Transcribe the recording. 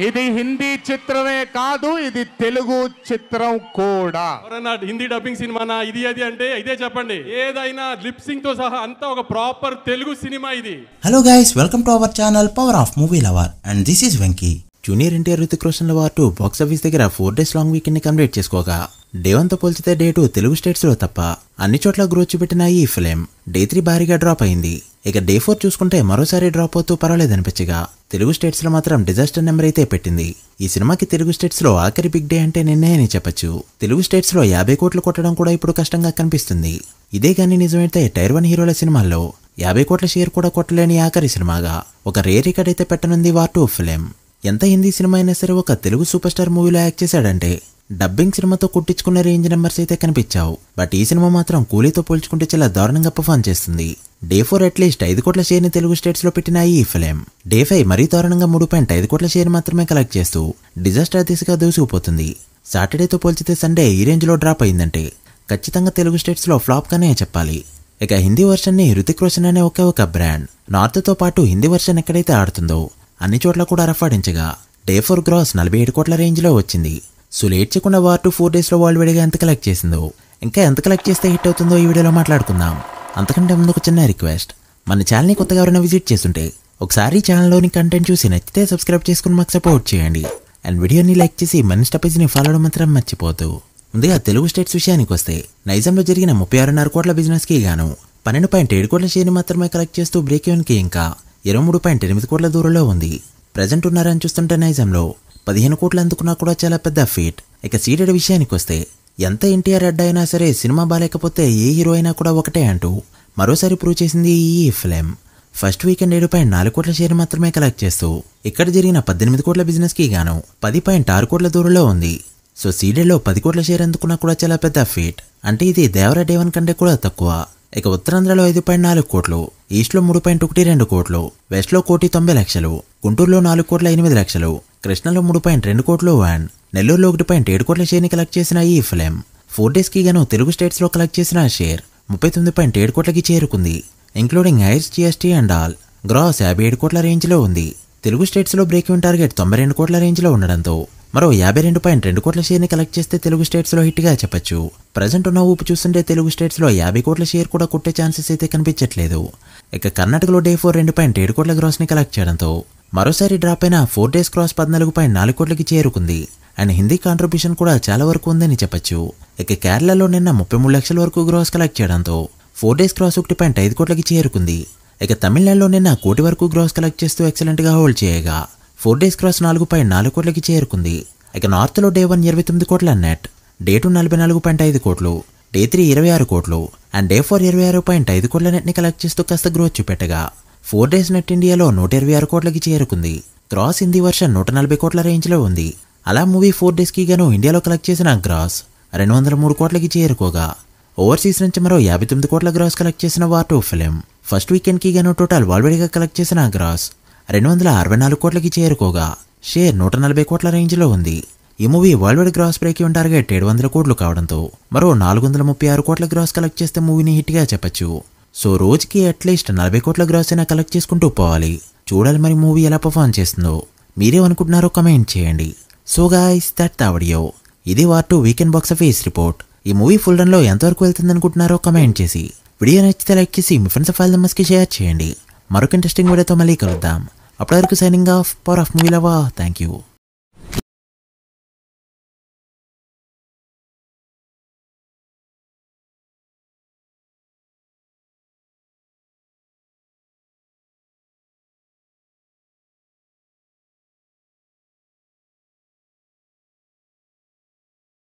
ఇది హిందీ చిత్రమే కాదు, ఇది తెలుగు చిత్రం కూడా. ఎవరన్నా హిందీ డబ్బింగ్ సినిమానా ఇది అది అంటే ఇదే చెప్పండి. ఏదైనా లిప్సింగ్ తో సహా అంతా ఒక ప్రాపర్ తెలుగు సినిమా ఇది. Hello guys, welcome to our channel power of movie lover and this is Venky. Junior NTR Hrithik Roshan ల వార్ 2 బాక్స్ ఆఫీస్ దగ్గర 4 days లాంగ్ వీకెండ్ ని కంప్లీట్ చేసుకోగా డే 1 తో పోల్చితే డే 2 తెలుగు స్టేట్స్ లో తప్ప అన్ని చోట్ల గ్రోత్ చూపెట్టిన ఈ ఫిలిం డే 3 భారీగా డ్రాప్ అయింది. ఇక డే 4 చూసుకుంటే మరోసారి డ్రాప్ అవుతూ పర్వాలేదనిపించగా తెలుగు స్టేట్స్ లో మాత్రం డిజాస్టర్ నెంబర్ అయితే పెట్టింది. ఈ సినిమాకి తెలుగు స్టేట్స్ లో ఆఖరి బిగ్ డే అంటే నిన్నే అని చెప్పొచ్చు. తెలుగు స్టేట్స్ లో 50 కోట్లు కొట్టడం కూడా ఇప్పుడు కష్టంగా కనిపిస్తుంది. ఇదే గానీ నిజమైతే టైర్ 1 హీరోల సినిమాల్లో 50 కోట్ల షేర్ కూడా కొట్టలేని ఆఖరి సినిమాగా ఒక రేర్ రికార్డ్ అయితే పెట్టనుంది వార్ 2 ఫిలిం. ఎంత హిందీ సినిమా అయినా సరే ఒక తెలుగు సూపర్ స్టార్ మూవీలో యాక్ట్ చేశాడంటే డబ్బింగ్ సినిమాతో కుట్టించుకున్న రేంజ్ నెంబర్స్ అయితే కనిపించావు. బట్ ఈ సినిమా మాత్రం కూలీతో పోల్చుకుంటే చాలా దారుణంగా పర్ఫార్మ్ చేస్తుంది. డే 4 అట్లీస్ట్ 5 కోట్ల షేర్ ని తెలుగు స్టేట్స్ లో పెట్టిన ఈ ఫిలిం డే 5 మరీ దారుణంగా 3.5 కోట్ల షేర్ మాత్రమే కలెక్ట్ చేస్తూ డిజాస్టర్ దిశగా దూసుకుపోతుంది. సాటర్డేతో పోల్చితే సండే ఈ రేంజ్ లో డ్రాప్ అయిందంటే ఖచ్చితంగా తెలుగు స్టేట్స్ లో ఫ్లాప్ గానే చెప్పాలి. ఇక హిందీ వర్షన్ ని రితిక్ రోషన్ అనే ఒకే ఒక బ్రాండ్ నార్త్ తో పాటు హిందీ వర్షన్ ఎక్కడైతే ఆడుతుందో అన్ని చోట్ల కూడా రఫాడించగా డే 4 గ్రాస్ 47 కోట్ల రేంజ్ లో వచ్చింది. సో లేట్ చేయకుండా వార్ 2 4 days లో వరల్డ్ వైడ్ గా ఎంత కలెక్ట్ చేసిందో, ఇంకా ఎంత కలెక్ట్ చేస్తే హిట్ అవుతుందో ఈ వీడియోలో మాట్లాడుకుందాం. అంతకంటే ముందు ఒక చిన్న రిక్వెస్ట్, మన ఛానల్ని కొత్తగా ఎవరైనా విజిట్ చేస్తుంటే ఒకసారి ఛానల్లోని కంటెంట్ చూసి నచ్చితే సబ్స్క్రైబ్ చేసుకుని మాకు సపోర్ట్ చేయండి. అండ్ వీడియోని లైక్ చేసి మన ఇన్స్టా పేజ్ని ఫాలో అవడం మాత్రం మర్చిపోద్దు. ముందుగా తెలుగు స్టేట్స్ విషయానికి వస్తే నైజాంలో జరిగిన 36.5 కోట్ల బిజినెస్ కి గాను 12.7 కోట్ల షేర్ని మాత్రమే కలెక్ట్ చేస్తూ బ్రేక్ ఈవెన్ కి ఇంకా 23.8 కోట్ల దూరంలో ఉంది. ప్రజెంట్ ఉన్నారని చూస్తుంటే నైజాంలో 15 కోట్లు అందుకున్నా కూడా చాలా పెద్ద ఫీట్. ఇక సీడెడ్ విషయానికి వస్తే ఎంత ఎన్టీఆర్ అడ్డ అయినా సరే సినిమా బాలేకపోతే ఏ హీరో అయినా కూడా ఒకటే అంటూ మరోసారి ప్రూవ్ చేసింది ఈ ఫిలిం. ఫస్ట్ వీకెండ్ 7.4 కోట్ల షేర్ మాత్రమే కలెక్ట్ చేస్తూ ఇక్కడ జరిగిన 18 కోట్ల బిజినెస్ కి గాను 10.6 కోట్ల దూరంలో ఉంది. సో సీడెడ్ లో 10 కోట్ల షేర్ అందుకున్నా కూడా చాలా పెద్ద ఫీట్. అంటే ఇది దేవరా డే 1 కంటే కూడా తక్కువ. ఇక ఉత్తరాంధ్రలో 5.4 కోట్లు, ఈస్ట్ లో 3.12 కోట్లు, వెస్ట్ లో 1,90,00,000, గుంటూరులో 4,08,00,000, కృష్ణలో 3.2 కోట్లు అండ్ నెల్లూరులో 1.7 కోట్ల షేర్ ని కలెక్ట్ చేసిన ఈ ఫిలిం 4 days కి గాను తెలుగు స్టేట్స్ లో కలెక్ట్ చేసిన షేర్ 39.7 కోట్లకి చేరుకుంది. ఇంక్లూడింగ్ ఐర్స్ జిఎస్టీ అండ్ ఆల్ గ్రాస్ 57 కోట్ల రేంజ్ లో ఉంది. తెలుగు స్టేట్స్ లో బ్రేక్ ఈవెన్ టార్గెట్ 92 కోట్ల రేంజ్ లో ఉండడంతో మరో 52.2 కోట్ల షేర్ ని కలెక్ట్ చేస్తే తెలుగు స్టేట్స్ లో హిట్ గా చెప్పొచ్చు. ప్రజెంట్ ఉన్న ఊపు చూస్తుంటే తెలుగు స్టేట్స్ లో 50 కోట్ల షేర్ కూడా కొట్టే ఛాన్సెస్ అయితే కనిపించట్లేదు. ఇక కర్ణాటకలో డే 4 2.7 కోట్ల గ్రాస్ ని కలెక్ట్ చేయడంతో మరోసారి డ్రాప్ అయిన 4 days క్రాస్ 14.4 కోట్లకి చేరుకుంది. అండ్ హిందీ కాంట్రిబ్యూషన్ కూడా చాలా వరకు ఉందని చెప్పొచ్చు. ఇక కేరళలో నిన్న 33 లక్షల వరకు గ్రాస్ కలెక్ట్ చేయడంతో 4 days క్రాస్ 1.5 కోట్లకి చేరుకుంది. ఇక తమిళనాడులో నిన్న 1 కోటి వరకు గ్రాస్ కలెక్ట్ చేస్తూ ఎక్సలెంట్ గా హోల్డ్ చేయగా 4 days క్రాస్ 4.4 కోట్లకి చేరుకుంది. ఇక నార్త్ లో డే 1 29 కోట్ల నెట్, డే 2 44.5 కోట్లు, డే 3 26 కోట్లు అండ్ డే 4 26.5 కోట్ల నెట్ ని కలెక్ట్ చేస్తూ కాస్త గ్రోత్ చూపెట్టగా 4 days నెట్ ఇండియాలో 126 కోట్లకి చేరుకుంది. క్రాస్ హిందీ వర్షన్ 140 కోట్ల రేంజ్ లో ఉంది. అలా మూవీ 4 days కి గాను ఇండియాలో కలెక్ట్ చేసిన గ్రాస్ 203 కోట్లకి చేరుకోగా ఓవర్సీస్ నుంచి మరో 59 కోట్ల గ్రాస్ కలెక్ట్ చేసిన వార్ 2 ఫిలిం ఫస్ట్ వీకెండ్ కి గాను టోటల్ వరల్డ్ వైడ్ గా కలెక్ట్ చేసిన గ్రాస్ 264 కోట్లకి చేరుకోగా షేర్ 140 కోట్ల రేంజ్ లో ఉంది. ఈ movie worldwide gross break even target 700 కోట్లు కావడంతో మరో 436 కోట్ల గ్రాస్ కలెక్ట్ చేస్తే మూవీని హిట్ గా చెప్పొచ్చు. సో రోజుకి అట్లీస్ట్ 40 కోట్ల గ్రాస్ అయినా కలెక్ట్ చేసుకుంటూ పోవాలి. చూడాలి మరి మూవీ ఎలా పర్ఫార్మ్ చేస్తుందో. మీరేమనుకుంటున్నారో కమెంట్ చేయండి. So guys, that the video. ఇది war 2 weekend box office report. ఈ మూవీ ఫుల్ రన్ లో ఎంతవరకు వెళ్తుంది అనుకుంటున్నారో కమెంట్ చేసి వీడియో నచ్చితే లైక్ చేసి మీ ఫ్రెండ్స్ ఫైల్ మెంబర్స్ కి షేర్ చేయండి. మరొక ఇంట్రెస్టింగ్ వీడియోతో మళ్ళీ కలుద్దాం. అప్పటి వరకు signing off, power of movie lover. Thank you.